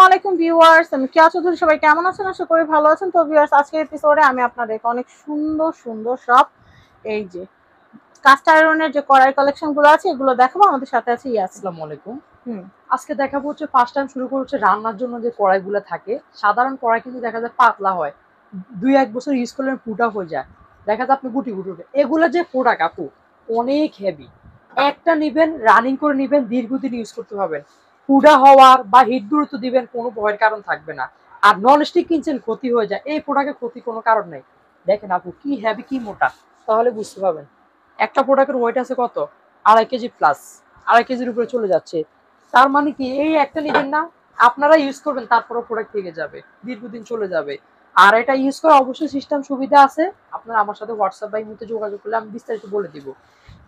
আলাইকুম ভিউয়ার্স, আমি কেয়া চৌধুরী। সবাই কেমন আছেন? আশা করি ভালো আছেন। তো ভিউয়ার্স, আজকের এপিসোডে আমি আপনাদেরকে অনেক সুন্দর সুন্দর সব এই যে কাস্ট আয়রনের যে কড়াই কালেকশন গুলো আছে এগুলো দেখাবো। আমাদের সাথে আছে ইয়াসিন। আসসালামু আলাইকুম। হুম। আজকে দেখাবো হচ্ছে ফার্স্ট টাইম শুরু করছে রান্নার জন্য যে কড়াইগুলো থাকে। সাধারণ কড়াই কিন্তু দেখা যায় পাতলা হয়, 2-1 বছর ইউজ করলে ফুটা হয়ে যায়, দেখা যায় আপনি গুটি গুটি উঠে। এগুলো যে প্রোডাক্ট আপু অনেক হেভি, একটা নিবেন রানিং করে নিবেন, দীর্ঘদিন ইউজ করতে পারবেন। ফুডা হওয়ার বা হিট দূরত্ব দিবেন, কোনো ভয়ের কারণ থাকবে না। আর নন স্টিক কিনছেন ক্ষতি হয়ে যায়, এই প্রোডাক্টের ক্ষতি কোনো কারণ নেই। দেখেন আপু কি হেভি কি মোটা, তাহলে বুঝতে পারবেন। একটা প্রোডাক্টের ওয়েট আছে কত, 2.5 কেজি প্লাস, 2.5 কেজির উপরে চলে যাচ্ছে। তার মানে কি এই একটা নিবেন না, আপনারা ইউজ করবেন, তারপরে প্রোডাক্ট থেকে যাবে, দীর্ঘদিন চলে যাবে। আর এটা ইউজ করা অবশ্যই সিস্টেম সুবিধা আছে। আপনারা আমার সাথে হোয়াটসঅ্যাপ বা ইমোতে যোগাযোগ করলে আমি বিস্তারিত বলে দিব।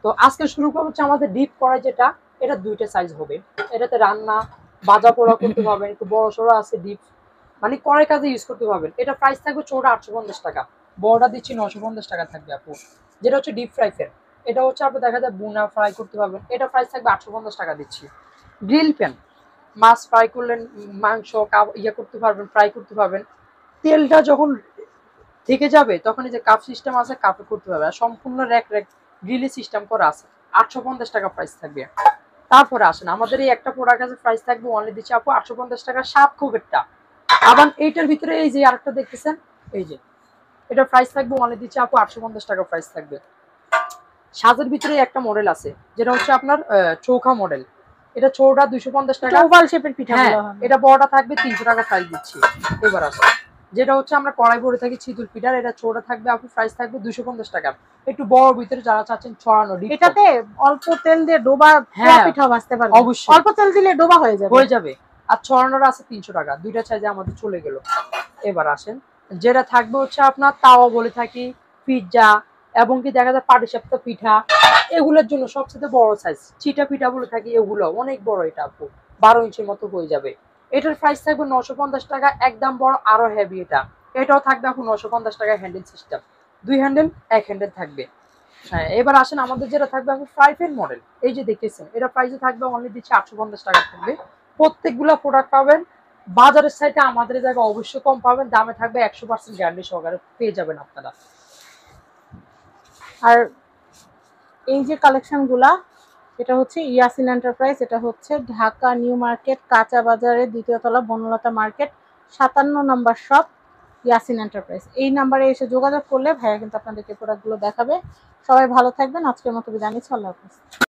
তো আজকে শুরু করবো হচ্ছে আমাদের ডিপ কড়াই, যেটা এটা দুইটা সাইজ হবে। এটাতে রান্না ভাজা পোড়া করতে পারবেন, একটু বড় সড়ো আছে ডিপ, মানে কড়াই কাজে ইউজ করতে পারবেন। এটা প্রাইস থাকবে চৌড়া 850 টাকা, বড়টা দিচ্ছি 950 টাকা থাকবে আপু। যেটা হচ্ছে ডিপ ফ্রাই প্যান, এটা হচ্ছে আপনি দেখা যায় বুনা ফ্রাই করতে পারবেন, এটা প্রাইস থাকবে 850 টাকা দিচ্ছি। গ্রিল প্যান, মাছ ফ্রাই করলেন, মাংস ইয়ে করতে পারবেন, ফ্রাই করতে পারবেন। তেলটা যখন থেকে যাবে তখন এই যে কাপ সিস্টেম আছে, কাপে করতে পারবে। আর সম্পূর্ণ র্যাক র্যাক গ্রিলের সিস্টেম করা আছে, 850 টাকা প্রাইস থাকবে। তারপরে আসেন আমাদের এই একটা প্রোডাক্ট আছে, প্রাইস থাকবে অনলি দিচ্ছি আপু 850 টাকা, 7 কোবেরটা। আবার এইটার ভিতরে এই যে আরেকটা দেখতেছেন, এই যে এটা প্রাইস থাকবে অনলি দিচ্ছি আপু 850 টাকা প্রাইস থাকবে। সাজের ভিতরে একটা মডেল আছে, যেটা হচ্ছে আপনার চৌখা মডেল। এটা ছোটটা 250 টাকা, ওভাল শেপের পিঠা হ্যাঁ বলা হয়। এটা বড়টা থাকবে 300 টাকা প্রাইস দিচ্ছি। এবার আসে যেটা হচ্ছে আমরা কড়াই ভরে থাকি চিতুল পিঠার, এটা ছোটটা থাকবে আপু প্রাইস থাকবে 250 টাকা। একটু বড় ভিতরে যারা চাচ্ছেন ছড়ানো ডিপ, এটাতে অল্প তেল দিয়ে ডোবা পোয়া হ্যাঁ পিঠা ভাজতে পারবেন। অবশ্যই অল্প তেল দিলে ডোবা হয়ে যাবে। হয়ে যাবে। আর ছড়ানোর আছে 300 টাকা, দুইটা সাইজে আমাদের চলে গেল। এবার আসেন যেটা থাকবে হচ্ছে আপনার তাওয়া বলে থাকি, পিৎজা, এবং কি দেখা যায় পাটিসাপটা পিঠা, এগুলোর জন্য সবচেয়ে বড় সাইজ চিটা পিঠা বলে থাকি, এগুলো অনেক বড়। এটা আপু 12 ইঞ্চির মতো হয়ে যাবে। এটার প্রাইস থাকবে 950 টাকা, একদম বড় আরো হেভি। এটাও থাকবে আপু 950 টাকা, হ্যান্ডেল সিস্টেম, 2 হ্যান্ডেল 1 হ্যান্ডেল থাকবে। হ্যাঁ এবার আসেন আমাদের যেটা থাকবে আপু ফ্রাই প্যান মডেল, এই যে দেখতেছেন এটা প্রাইসে থাকবে অনলি দিচ্ছে 850 টাকা থাকবে। প্রত্যেকগুলা প্রোডাক্ট পাবেন বাজারের সাইডে, আমাদের জায়গায় অবশ্যই কম পাবেন, দামে থাকবে 100% গ্যারান্টি সহকারে পেয়ে যাবেন আপনারা। আর এই যে কালেকশন গুলা, এটা হচ্ছে ইয়াসিন এন্টারপ্রাইজ, এটা হচ্ছে ঢাকা নিউ মার্কেট কাঁচা বাজারের দ্বিতীয় তলা, বনলতা মার্কেট, 57 নম্বর শপ, ইয়াসিন এন্টারপ্রাইজ। এই নাম্বারে এসে যোগাযোগ করলে ভাইয়া কিন্তু আপনাদেরকে প্রোডাক্টগুলো দেখাবে। সবাই ভালো থাকবেন। আজকের মতো বিদায় নিচ্ছি। আল্লাহ হাফেজ।